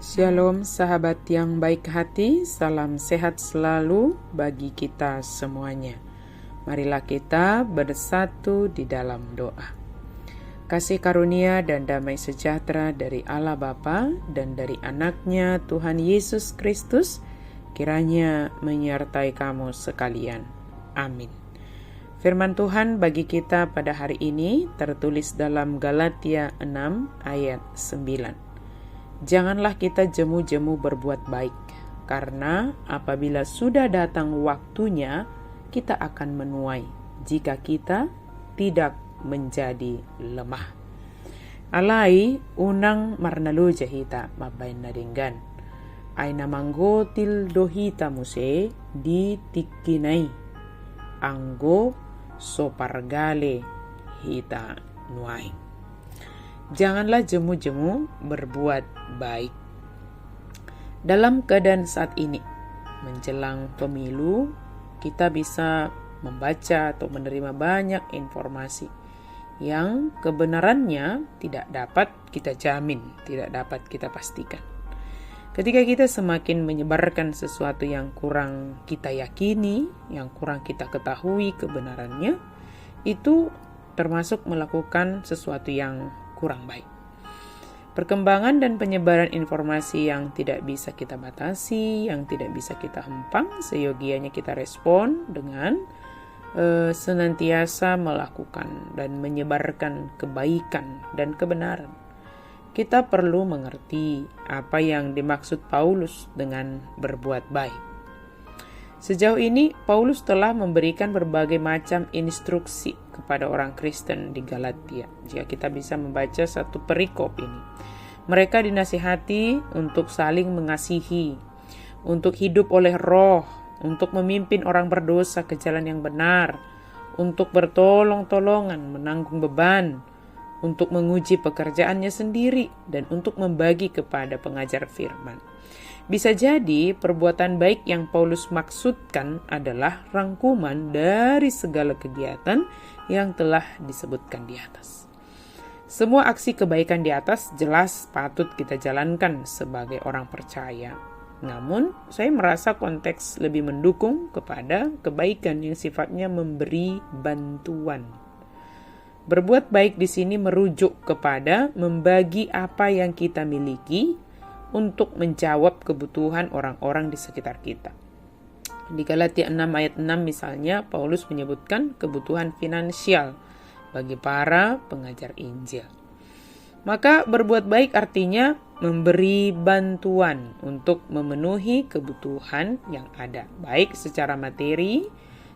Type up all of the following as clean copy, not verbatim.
Shalom sahabat yang baik hati, salam sehat selalu bagi kita semuanya. Marilah kita bersatu di dalam doa. Kasih karunia dan damai sejahtera dari Allah Bapa dan dari anaknya Tuhan Yesus Kristus kiranya menyertai kamu sekalian. Amin. Firman Tuhan bagi kita pada hari ini tertulis dalam Galatia 6 ayat 9. Janganlah kita jemu-jemu berbuat baik, karena apabila sudah datang waktunya, kita akan menuai jika kita tidak menjadi lemah. Alai unang marnalo jahita mabain nadinggan. Aina manggotil dohita muse di tikinai. Anggo sopargale hita nuai. Janganlah jemu-jemu berbuat baik. Dalam keadaan saat ini, menjelang pemilu, kita bisa membaca atau menerima banyak informasi yang kebenarannya tidak dapat kita jamin, tidak dapat kita pastikan. Ketika kita semakin menyebarkan sesuatu yang kurang kita yakini, yang kurang kita ketahui kebenarannya, itu termasuk melakukan sesuatu yang kurang baik. Perkembangan dan penyebaran informasi yang tidak bisa kita batasi, yang tidak bisa kita hempang, seyogianya kita respon dengan senantiasa melakukan dan menyebarkan kebaikan dan kebenaran. Kita perlu mengerti apa yang dimaksud Paulus dengan berbuat baik. Sejauh ini, Paulus telah memberikan berbagai macam instruksi kepada orang Kristen di Galatia. Jika kita bisa membaca satu perikop ini, mereka dinasihati untuk saling mengasihi, untuk hidup oleh Roh, untuk memimpin orang berdosa ke jalan yang benar, untuk bertolong-tolongan menanggung beban, untuk menguji pekerjaannya sendiri, dan untuk membagi kepada pengajar firman. Bisa jadi perbuatan baik yang Paulus maksudkan adalah rangkuman dari segala kegiatan yang telah disebutkan di atas. Semua aksi kebaikan di atas jelas patut kita jalankan sebagai orang percaya. Namun, saya merasa konteks lebih mendukung kepada kebaikan yang sifatnya memberi bantuan. Berbuat baik di sini merujuk kepada membagi apa yang kita miliki untuk menjawab kebutuhan orang-orang di sekitar kita. Di Galatia 6 ayat 6 misalnya, Paulus menyebutkan kebutuhan finansial bagi para pengajar Injil. Maka berbuat baik artinya memberi bantuan untuk memenuhi kebutuhan yang ada, baik secara materi,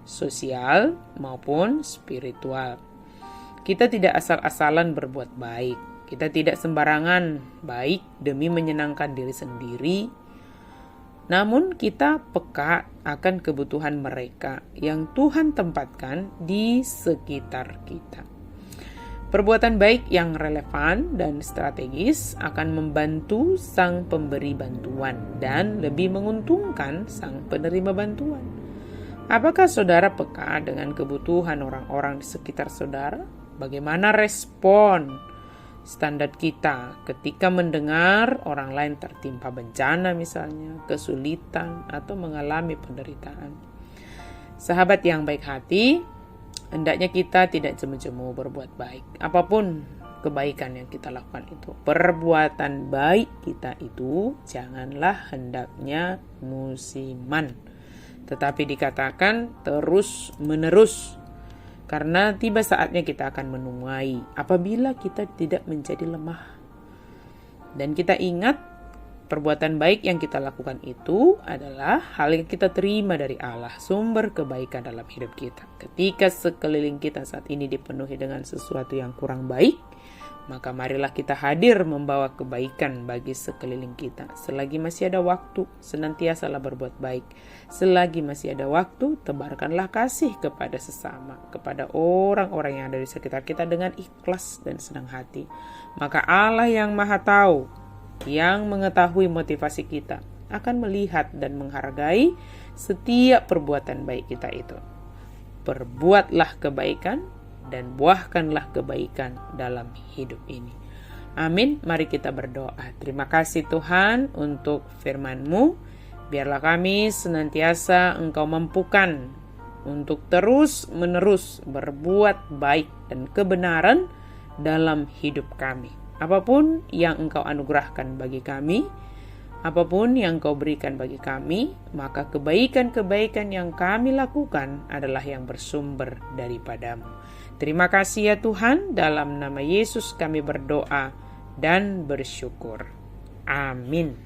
sosial, maupun spiritual. Kita tidak asal-asalan berbuat baik. Kita tidak sembarangan baik demi menyenangkan diri sendiri. Namun kita peka akan kebutuhan mereka yang Tuhan tempatkan di sekitar kita. Perbuatan baik yang relevan dan strategis akan membantu sang pemberi bantuan dan lebih menguntungkan sang penerima bantuan. Apakah saudara peka dengan kebutuhan orang-orang di sekitar saudara? Bagaimana respon standar kita ketika mendengar orang lain tertimpa bencana misalnya, kesulitan, atau mengalami penderitaan? Sahabat yang baik hati, hendaknya kita tidak jemu-jemu berbuat baik. Apapun kebaikan yang kita lakukan itu, perbuatan baik kita itu janganlah hendaknya musiman, tetapi dikatakan terus menerus. Karena tiba saatnya kita akan menuai apabila kita tidak menjadi lemah. Dan kita ingat perbuatan baik yang kita lakukan itu adalah hal yang kita terima dari Allah, sumber kebaikan dalam hidup kita. Ketika sekeliling kita saat ini dipenuhi dengan sesuatu yang kurang baik, maka marilah kita hadir membawa kebaikan bagi sekeliling kita. Selagi masih ada waktu, senantiasalah berbuat baik. Selagi masih ada waktu, tebarkanlah kasih kepada sesama, kepada orang-orang yang ada di sekitar kita dengan ikhlas dan senang hati. Maka Allah yang Maha Tahu, yang mengetahui motivasi kita, akan melihat dan menghargai setiap perbuatan baik kita itu. Perbuatlah kebaikan dan buahkanlah kebaikan dalam hidup ini. Amin. Mari kita berdoa. Terima kasih Tuhan untuk firman-Mu. Biarlah kami senantiasa Engkau mampukan untuk terus-menerus berbuat baik dan kebenaran dalam hidup kami. Apapun yang Engkau anugerahkan bagi kami, apapun yang Engkau berikan bagi kami, maka kebaikan-kebaikan yang kami lakukan adalah yang bersumber daripada-Mu. Terima kasih ya Tuhan, dalam nama Yesus kami berdoa dan bersyukur. Amin.